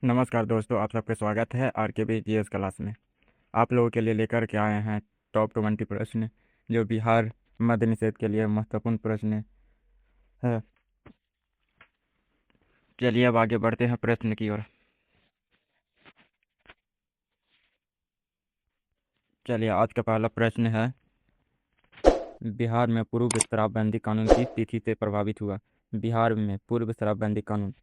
नमस्कार दोस्तों, आप सबका स्वागत है आर के बी जी एस क्लास में। आप लोगों के लिए लेकर के आए हैं टॉप 20 प्रश्न जो बिहार मद्य निषेध के लिए महत्वपूर्ण प्रश्न है। चलिए अब आगे बढ़ते हैं प्रश्न की ओर। चलिए आज का पहला प्रश्न है, बिहार में पूर्व शराबबंदी कानून किस तिथि से प्रभावित हुआ। बिहार में पूर्व शराबबंदी कानून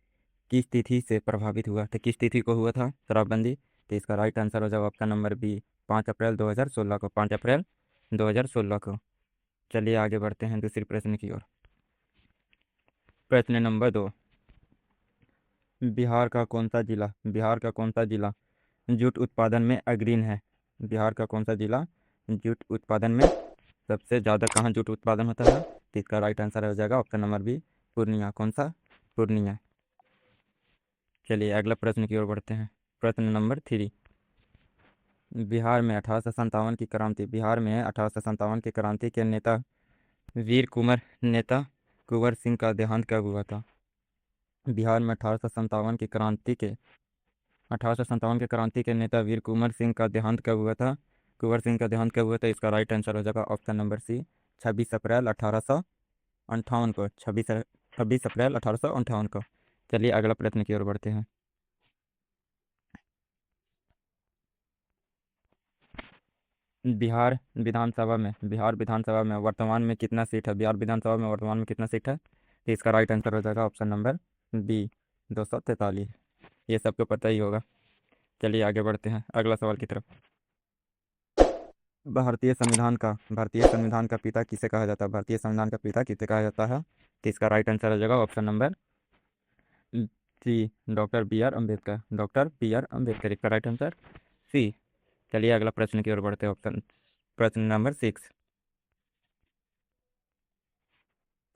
किस तिथि से प्रभावित हुआ, तो किस तिथि को हुआ था शराबबंदी। तो इसका राइट आंसर हो जाएगा ऑप्शन नंबर बी, 5 अप्रैल 2016 को। 5 अप्रैल 2016 को। चलिए आगे बढ़ते हैं दूसरे प्रश्न की ओर। प्रश्न नंबर 2, बिहार का कौन सा जिला जूट उत्पादन में अग्रणी है। बिहार का कौन सा जिला जूट उत्पादन में सबसे ज़्यादा कहाँ जूट उत्पादन होता है। तो इसका राइट आंसर हो जाएगा ऑप्शन नंबर बी, पूर्णिया। कौन सा? पूर्णिया। चलिए अगला प्रश्न की ओर बढ़ते हैं। प्रश्न नंबर 3, बिहार में 1857 की क्रांति के नेता कुंवर सिंह का देहांत कब हुआ था। बिहार में 1857 के क्रांति के नेता वीर कुंवर सिंह का देहांत कब हुआ था। इसका राइट आंसर हो जाएगा ऑप्शन नंबर सी, 26 अप्रैल 1858 को। 26 अप्रैल 1858 को। चलिए अगला प्रश्न की ओर बढ़ते हैं। बिहार विधानसभा में वर्तमान में कितना सीट है। बिहार विधानसभा में वर्तमान में कितना सीट है। तो इसका राइट आंसर हो जाएगा ऑप्शन नंबर बी, 243। ये सबको पता ही होगा। चलिए आगे बढ़ते हैं अगला सवाल की तरफ। भारतीय संविधान का पिता किसे कहा जाता है। भारतीय संविधान का पिता किसे कहा जाता है। तो इसका राइट आंसर हो जाएगा option number C, doctor B R Ambedkar. Doctor B R Ambedkar इसका राइट आंसर सी। चलिए अगला प्रश्न की ओर बढ़ते हैं। प्रश्न नंबर 6,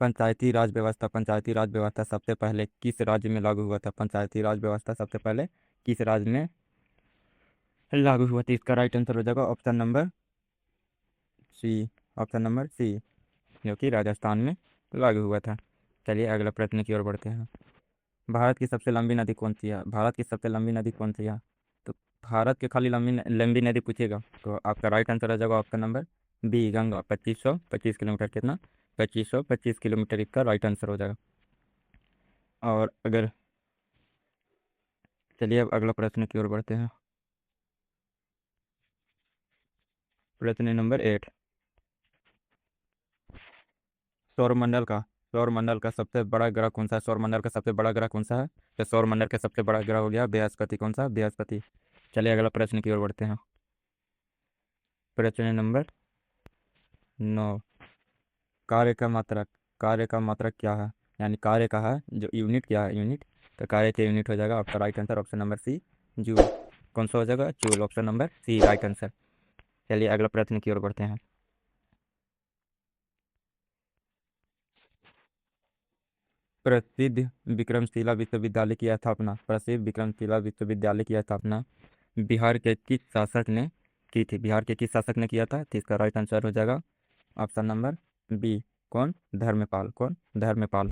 पंचायती राज व्यवस्था सबसे पहले किस राज्य में लागू हुआ था। पंचायती राज व्यवस्था सबसे पहले किस राज्य में लागू हुआ था। इसका राइट आंसर हो जाएगा सी ऑप्शन नंबर सी, जो कि राजस्थान में लागू हुआ था। चलिए अगला प्रश्न की ओर बढ़ते हैं। भारत की सबसे लंबी नदी कौन सी है। भारत की सबसे लंबी नदी कौन सी है। तो भारत की खाली लंबी नदी पूछेगा तो आपका राइट आंसर हो जाएगा option number B, Ganga. 2525 kilometre. कितना? 2525 किलोमीटर इसका राइट आंसर हो जाएगा। और अगर चलिए अब अगला प्रश्न की ओर बढ़ते हैं। प्रश्न नंबर 8, सौरमंडल का सबसे बड़ा ग्रह कौन सा है। सौरमंडल का सबसे बड़ा ग्रह कौन सा है। तो सौरमंडल का सबसे बड़ा ग्रह हो गया बृहस्पति। कौन सा? बृहस्पति। चलिए अगला प्रश्न की ओर बढ़ते हैं। प्रश्न नंबर 9, कार्य का मात्रक कार्य का मात्रक क्या है। यानी कार्य का है जो यूनिट क्या है, यूनिट। तो कार्य के यूनिट हो जाएगा आपका right answer option number C, joule. कौन सा हो जाएगा? Joule. Option number C right answer. चलिए अगला प्रश्न की ओर बढ़ते हैं। प्रसिद्ध विक्रमशिला विश्वविद्यालय की स्थापना बिहार के किस शासक ने की थी। बिहार के किस शासक ने किया था। तो इसका राइट आंसर हो जाएगा ऑप्शन नंबर बी, कौन? धर्मपाल। कौन? धर्मपाल।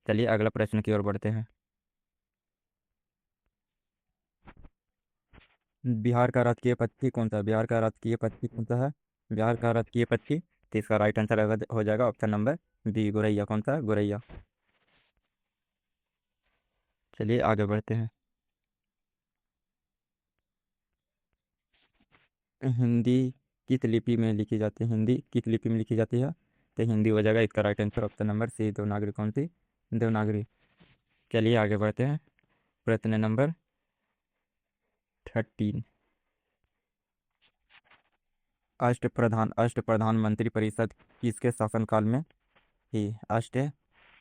चलिए अगला प्रश्न की ओर बढ़ते हैं। बिहार का राजकीय पक्षी कौन सा है। बिहार का राजकीय पक्षी कौन सा है। बिहार का राजकीय पक्षी। तो इसका राइट आंसर हो जाएगा ऑप्शन नंबर बी, गोरैया। कौन सा? गोरैया। चलिए आगे बढ़ते हैं। हिंदी किस लिपि में लिखी जाती है। हिंदी किस लिपि में लिखी जाती है। तो हिंदी हो जाएगा इसका right answer option number C, Devanagari. कौन सी? देवनागरी। चलिए आगे बढ़ते हैं। प्रश्न नंबर 13, अष्ट प्रधानमंत्री परिषद किसके शासनकाल में थी। अष्ट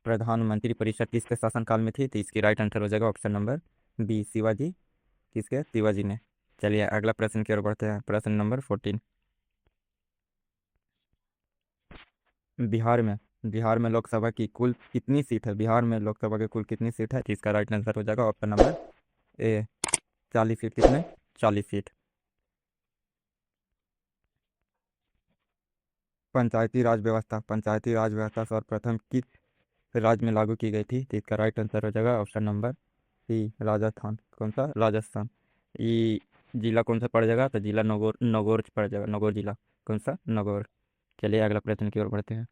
प्रधानमंत्री परिषद किसके शासनकाल में थी। तो इसकी राइट आंसर हो जाएगा ऑप्शन नंबर बी, शिवाजी। किसके? शिवाजी ने। चलिए अगला प्रश्न की ओर बढ़ते हैं। प्रश्न नंबर 14, बिहार में बिहार में लोकसभा की कुल कितनी सीट है। बिहार में लोकसभा की कुल कितनी सीट है। तो इसका राइट आंसर हो जाएगा ऑप्शन नंबर ए, 40 सीट। कितने? 40 सीट। पंचायती राज व्यवस्था सर्वप्रथम किस राज्य में लागू की गई थी। तो इसका राइट आंसर हो जाएगा ऑप्शन नंबर सी राजस्थान। कौन सा? राजस्थान। ई जिला कौन सा पड़ जाएगा? तो जिला नगौर, नगौर पड़ जाएगा, नगौर जिला। कौन सा? नगौर। चलिए अगला प्रश्न की ओर बढ़ते हैं।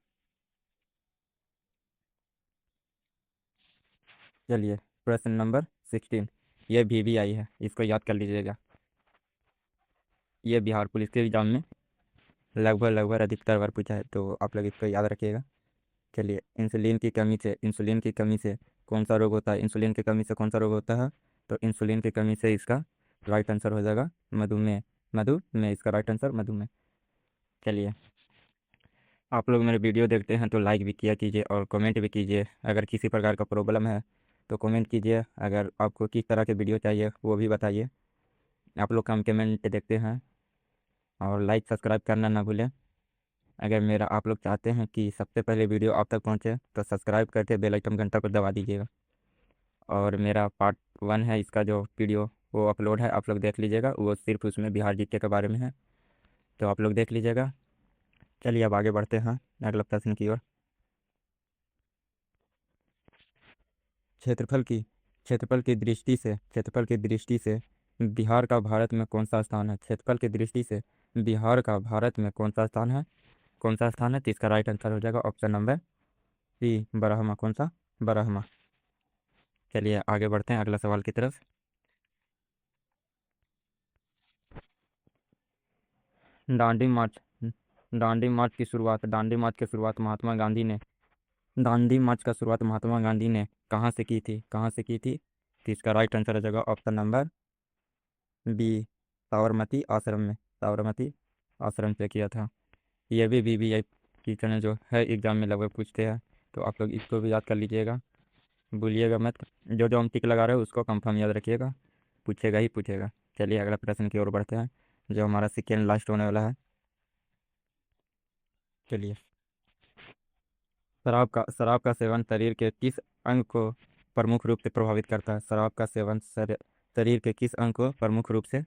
चलिए, प्रश्न नंबर 16। ये भी आई है, इसको याद कर लीजिएगा। ये बिहार पुलिस के एग्जाम में लगभग लगभग अधिकतर बार पूछा है, तो आप लोग इसको याद रखिएगा। चलिए, इंसुलिन की कमी से कौन सा रोग होता है? इंसुलिन की कमी से कौन सा रोग होता है? तो इंसुलिन की कमी से इसका राइट आंसर हो जाएगा मधुमेह। मधुमेह इसका राइट आंसर, मधुमेह। चलिए, आप लोग मेरे वीडियो देखते हैं तो लाइक भी किया कीजिए और कमेंट भी कीजिए। अगर किसी प्रकार का प्रॉब्लम है तो कमेंट कीजिए। अगर आपको किस तरह के वीडियो चाहिए वो भी बताइए। आप लोग का हम कमेंट देखते हैं। और लाइक सब्सक्राइब करना ना भूलें। अगर मेरा आप लोग चाहते हैं कि सबसे पहले वीडियो आप तक पहुंचे तो सब्सक्राइब करके बेल आइकन घंटा को दबा दीजिएगा। और मेरा पार्ट 1 है इसका जो वीडियो, वो अपलोड है, आप लोग देख लीजिएगा। वो सिर्फ उसमें बिहार जीके के बारे में है, तो आप लोग देख लीजिएगा। चलिए अब आगे बढ़ते हैं अगला प्रश्न की ओर। क्षेत्रफल की क्षेत्रफल की दृष्टि से बिहार का भारत में कौन सा स्थान है? क्षेत्रफल की दृष्टि से बिहार का भारत में कौन सा स्थान है? कौन सा स्थान है? तो इसका राइट आंसर हो जाएगा ऑप्शन नंबर सी, बरहमा। कौन सा? बरहमा। चलिए आगे बढ़ते हैं अगला सवाल की तरफ। दांडी मार्च दांडी मार्च का शुरुआत महात्मा गांधी ने कहाँ से की थी? कहाँ से की थी? तो इसका राइट आंसर हो जाएगा ऑप्शन नंबर बी, साबरमती आश्रम में। साबरमती आश्रम से किया था। ये भी आई क्वेश्चन है जो है एग्जाम में लगभग पूछते हैं, तो आप लोग इसको भी याद कर लीजिएगा, भूलिएगा मत। जो जो हम टिक लगा रहे हैं उसको कंफर्म याद रखिएगा, पूछेगा ही पूछेगा। चलिए अगला प्रश्न की ओर बढ़ते हैं, जो हमारा सेकेंड लास्ट होने वाला है। चलिए, शराब का सेवन शरीर के किस अंग को प्रमुख रूप से प्रभावित करता है? शराब का सेवन शरीर के किस अंग को प्रमुख रूप से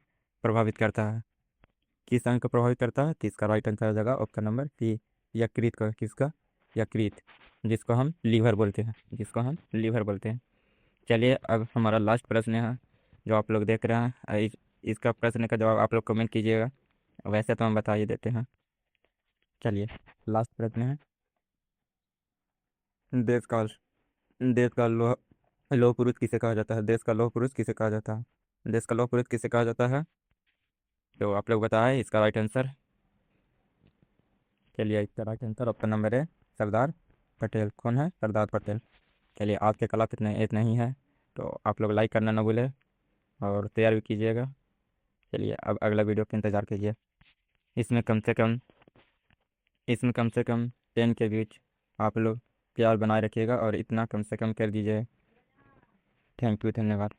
प्रभावित करता है? किस अंग को प्रभावित करता है? तो इसका राइट आंसर हो जाएगा ऑप्शन नंबर सी, यकृत का। किसका? यकृत, जिसको हम लीवर बोलते हैं। चलिए अब हमारा लास्ट प्रश्न है जो आप लोग देख रहे हैं। इसका प्रश्न का जवाब आप लोग कमेंट कीजिएगा, वैसे तो हम बता ही देते हैं। चलिए, लास्ट प्रश्न है। देश का देश का लौह पुरुष किसे कहा जाता है? देश का लौह पुरुष किसे कहा जाता है? देश का लौह पुरुष किसे कहा जाता है? तो आप लोग बताएं इसका राइट आंसर। चलिए, इसका राइट आंसर ऑप्शन नंबर है सरदार पटेल। कौन है? सरदार पटेल। चलिए, आज के क्लास इतना ही है, तो आप लोग लाइक करना ना भूलें और तैयार भी कीजिएगा। चलिए अब अगला वीडियो का इंतज़ार कीजिए। इसमें कम से कम इसमें कम से कम 10 के बीच आप लोग प्यार बनाए रखिएगा और इतना कम से कम कर दीजिए। थैंक यू, धन्यवाद।